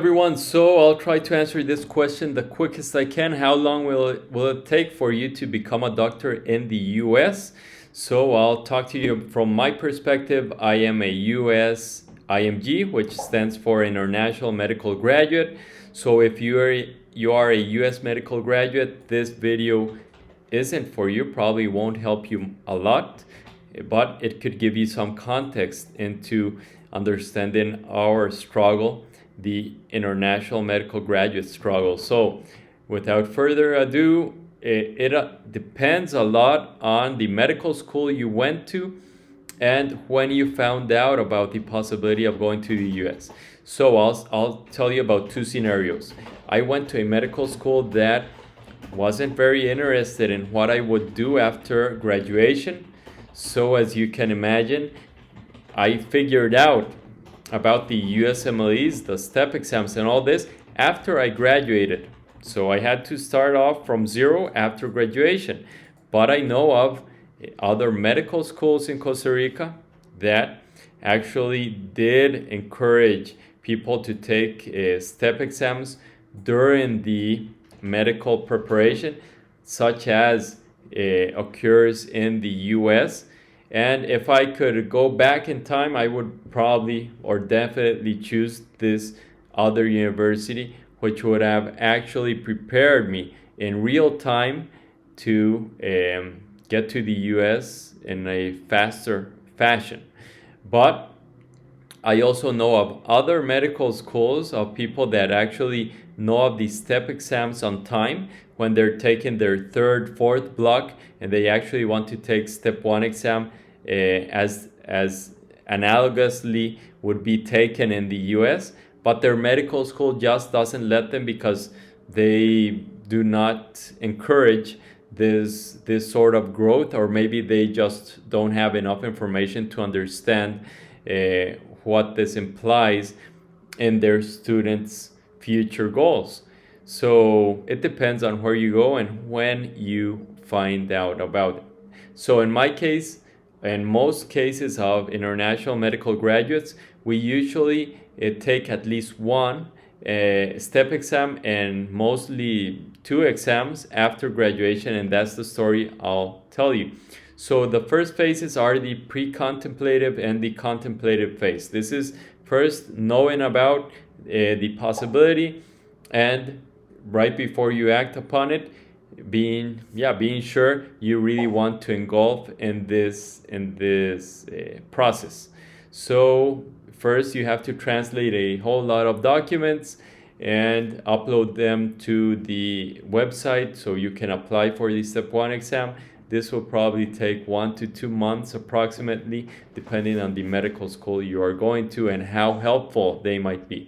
everyone. So I'll try to answer this question the quickest I can. How long will it take for you to become a doctor in the US? So I'll talk to you from my perspective. I am a US IMG, which stands for International Medical Graduate. So if you are a US medical graduate, this video isn't for you, probably won't help you a lot, but it could give you some context into understanding our struggle, the international medical graduate struggle. So without further ado, it depends a lot on the medical school you went to and when you found out about the possibility of going to the US. So I'll tell you about two scenarios. I went to a medical school that wasn't very interested in what I would do after graduation. So as you can imagine, I figured out about the USMLEs, the step exams and all this after I graduated. So I had to start off from zero after graduation. But I know of other medical schools in Costa Rica that actually did encourage people to take step exams during the medical preparation, such as occurs in the US. And if I could go back in time, I would probably or definitely choose this other university, which would have actually prepared me in real time to get to the US in a faster fashion. But I also know of other medical schools of people that actually know of the step exams on time when they're taking their third, fourth block, and they actually want to take step one exam as analogously would be taken in the US, but their medical school just doesn't let them because they do not encourage this sort of growth, or maybe they just don't have enough information to understand what this implies in their students' future goals. So it depends on where you go and when you find out about it. So in my case, in most cases of international medical graduates, we usually take at least one step exam and mostly two exams after graduation, and that's the story I'll tell you. So the first phases are the pre-contemplative and the contemplative phase. This is first knowing about the possibility, and right before you act upon it, being sure you really want to engulf in this process. So first you have to translate a whole lot of documents and upload them to the website so you can apply for the step 1 exam. This will probably take 1 to 2 months approximately, depending on the medical school you are going to and how helpful they might be.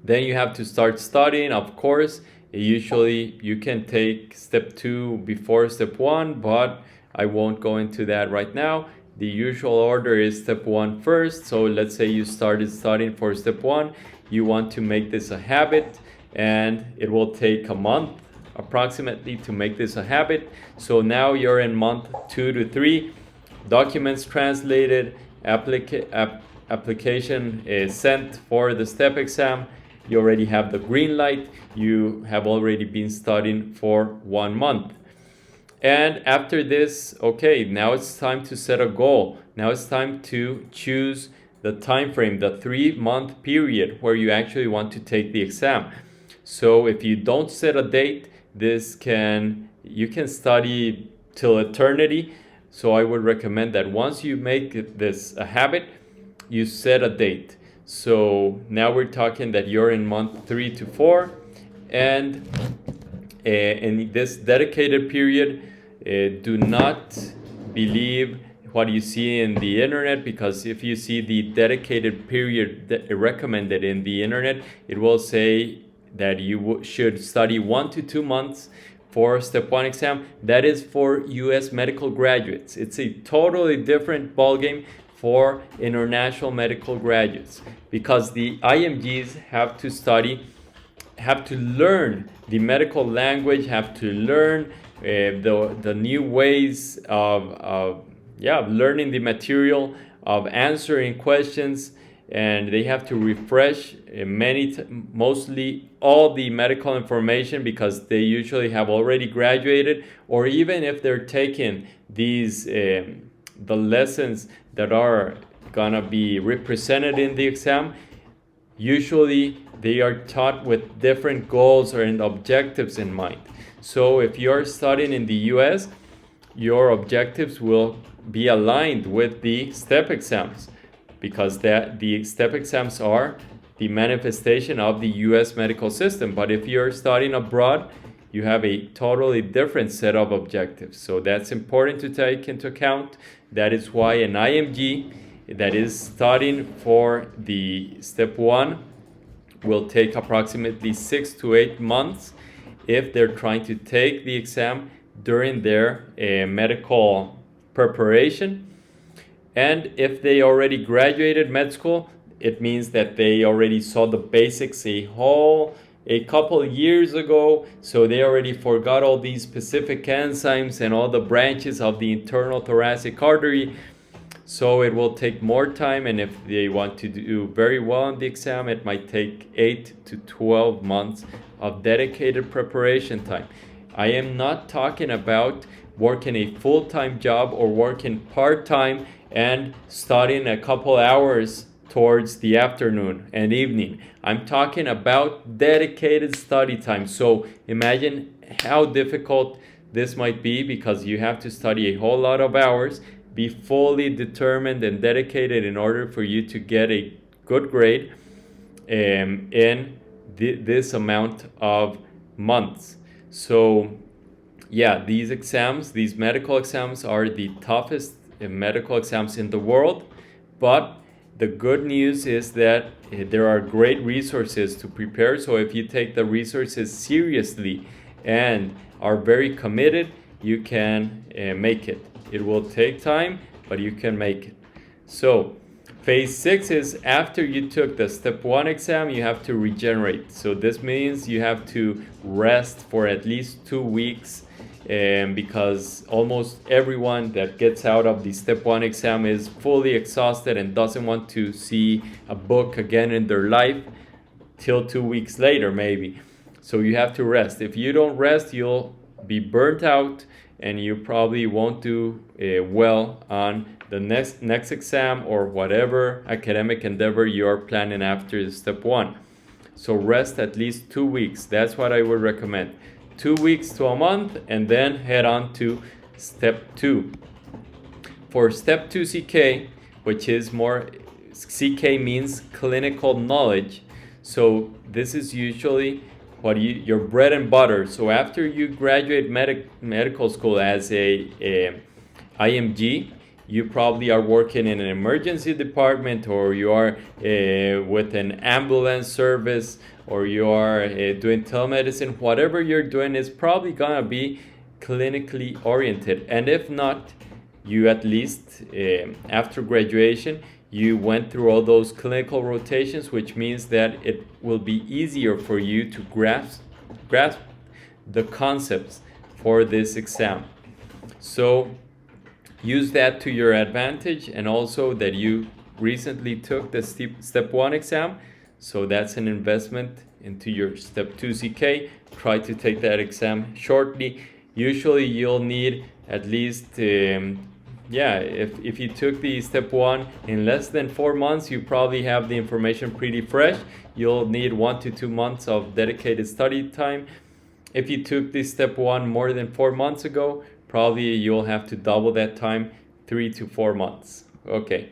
Then you have to start studying, of course. Usually you can take step 2 before step 1, but I won't go into that right now. The usual order is step 1 first. So let's say you started studying for step 1. You want to make this a habit, and it will take a month approximately to make this a habit. So now you're in month 2 to 3. Documents translated, application is sent for the step exam. You already have the green light. You have already been studying for 1 month. And after this, okay, now it's time to set a goal. Now it's time to choose the time frame, the 3-month period where you actually want to take the exam. So if you don't set a date, you can study till eternity. So I would recommend that once you make this a habit, you set a date. So now we're talking that you're in month 3 to 4, and in this dedicated period, do not believe what you see in the internet, because if you see the dedicated period recommended in the internet, it will say that you should study 1 to 2 months for step 1 exam. That is for US medical graduates. It's a totally different ballgame for international medical graduates, because the IMGs have to learn the medical language, have to learn the new ways of learning the material, of answering questions, and they have to refresh mostly all the medical information, because they usually have already graduated, or even if they're taking these the lessons that are gonna be represented in the exam, usually they are taught with different goals or objectives in mind. So if you're studying in the US, your objectives will be aligned with the STEP exams, because the STEP exams are the manifestation of the US medical system. But if you're studying abroad, you have a totally different set of objectives. So that's important to take into account. That is why an IMG that is studying for the Step 1 will take approximately 6 to 8 months if they're trying to take the exam during their medical preparation. And if they already graduated med school, it means that they already saw the basics a couple years ago, so they already forgot all these specific enzymes and all the branches of the internal thoracic artery. So it will take more time, and if they want to do very well on the exam, it might take 8 to 12 months of dedicated preparation time. I am not talking about working a full-time job or working part-time and studying a couple hours towards the afternoon and evening. I'm talking about dedicated study time. So imagine how difficult this might be, because you have to study a whole lot of hours, be fully determined and dedicated in order for you to get a good grade in this amount of months. So yeah, these exams, these medical exams, are the toughest medical exams in the world, but the good news is that there are great resources to prepare. So if you take the resources seriously and are very committed, you can make it. It will take time, but you can make it. So phase 6 is after you took the Step 1 exam, you have to regenerate. So this means you have to rest for at least 2 weeks, because almost everyone that gets out of the Step 1 exam is fully exhausted and doesn't want to see a book again in their life till 2 weeks later maybe. So you have to rest. If you don't rest, you'll be burnt out and you probably won't do well on the next exam or whatever academic endeavor you're planning after the Step 1. So rest at least 2 weeks. That's what I would recommend. 2 weeks to a month, and then head on to Step 2. For Step 2 CK, which is more, CK means clinical knowledge. So this is usually what your bread and butter. So after you graduate medical school as a IMG, you probably are working in an emergency department, or you are with an ambulance service, or you are doing telemedicine. Whatever you're doing is probably gonna be clinically oriented. And if not, you at least after graduation, you went through all those clinical rotations, which means that it will be easier for you to grasp the concepts for this exam. So use that to your advantage, and also that you recently took the Step 1 exam. So that's an investment into your Step 2 CK. Try to take that exam shortly. Usually you'll need at least, if you took the Step 1 in less than 4 months, you probably have the information pretty fresh. You'll need 1 to 2 months of dedicated study time. If you took the Step 1 more than 4 months ago, probably you'll have to double that time, 3 to 4 months. Okay.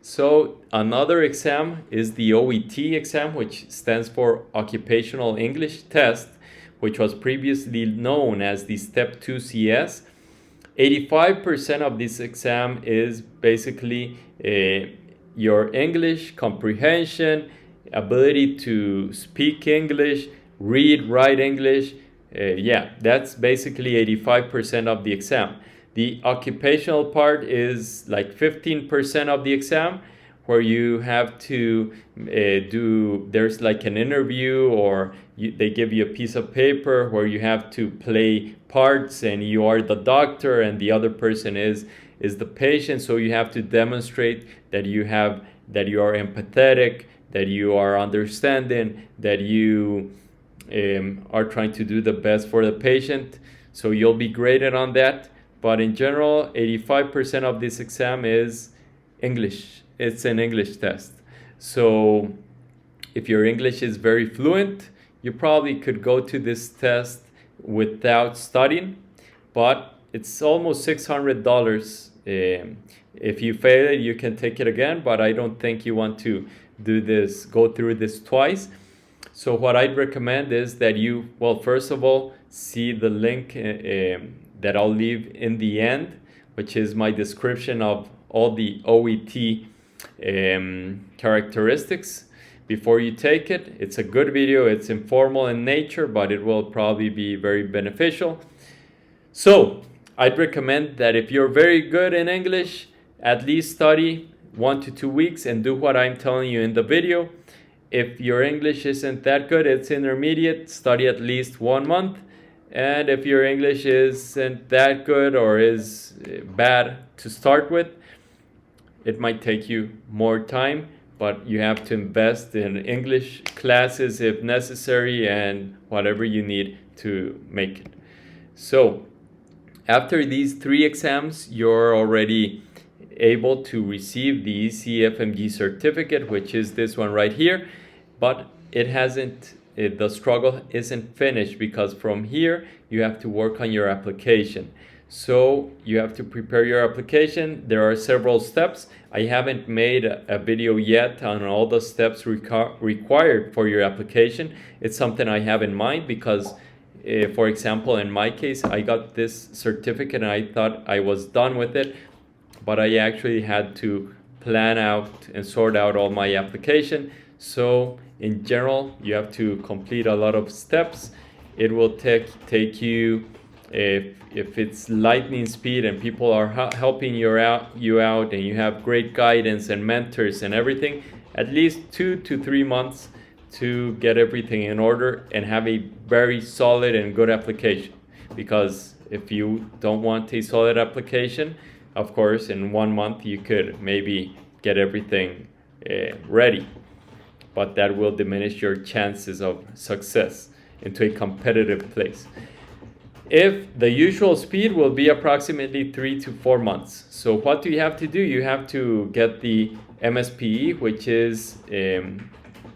So another exam is the OET exam, which stands for Occupational English Test, which was previously known as the Step 2 CS. 85% of this exam is basically your English comprehension, ability to speak English, read, write English. That's basically 85% of the exam. The occupational part is like 15% of the exam, where you have to there's like an interview, or they give you a piece of paper where you have to play parts, and you are the doctor and the other person is the patient. So you have to demonstrate that you have that you are empathetic, that you are understanding, that you are trying to do the best for the patient. So you'll be graded on that. But in general, 85% of this exam is English. It's an English test. So if your English is very fluent, you probably could go to this test without studying, but it's almost $600. If you fail it, you can take it again, but I don't think you want to go through this twice. So what I'd recommend is that you, well, first of all, see the link that I'll leave in the end, which is my description of all the OET characteristics before you take it. It's a good video. It's informal in nature, but it will probably be very beneficial. So I'd recommend that if you're very good in English, at least study 1 to 2 weeks and do what I'm telling you in the video. If your English isn't that good, it's intermediate, study at least 1 month. And if your English isn't that good or is bad to start with, it might take you more time, but you have to invest in English classes if necessary and whatever you need to make it. So after these 3 exams, you're already able to receive the ECFMG certificate, which is this one right here, but the struggle isn't finished, because from here you have to work on your application. So you have to prepare your application. There are several steps. I haven't made a video yet on all the steps required for your application. It's something I have in mind because, for example, in my case, I got this certificate and I thought I was done with it, but I actually had to plan out and sort out all my application. So in general, you have to complete a lot of steps. It will take you, if it's lightning speed and people are helping you out and you have great guidance and mentors and everything, at least 2 to 3 months to get everything in order and have a very solid and good application. Because if you don't want a solid application, of course, in 1 month you could maybe get everything ready, but that will diminish your chances of success into a competitive place. If the usual speed will be approximately 3 to 4 months. So what do you have to do? You have to get the MSPE, which is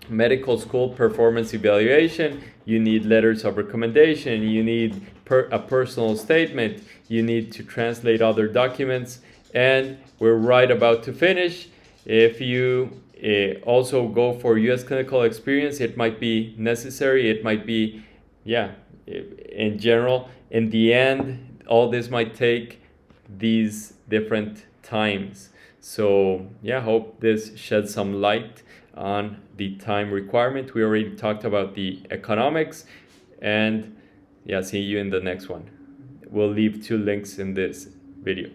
medical school performance evaluation. You need letters of recommendation. You need a personal statement. You need to translate other documents. And we're right about to finish. If you also go for U.S. clinical experience, it might be necessary. It might be, in general. In the end, all this might take these different times. So hope this sheds some light on the time requirement. We already talked about the economics, and see you in the next one. We'll leave 2 links in this video.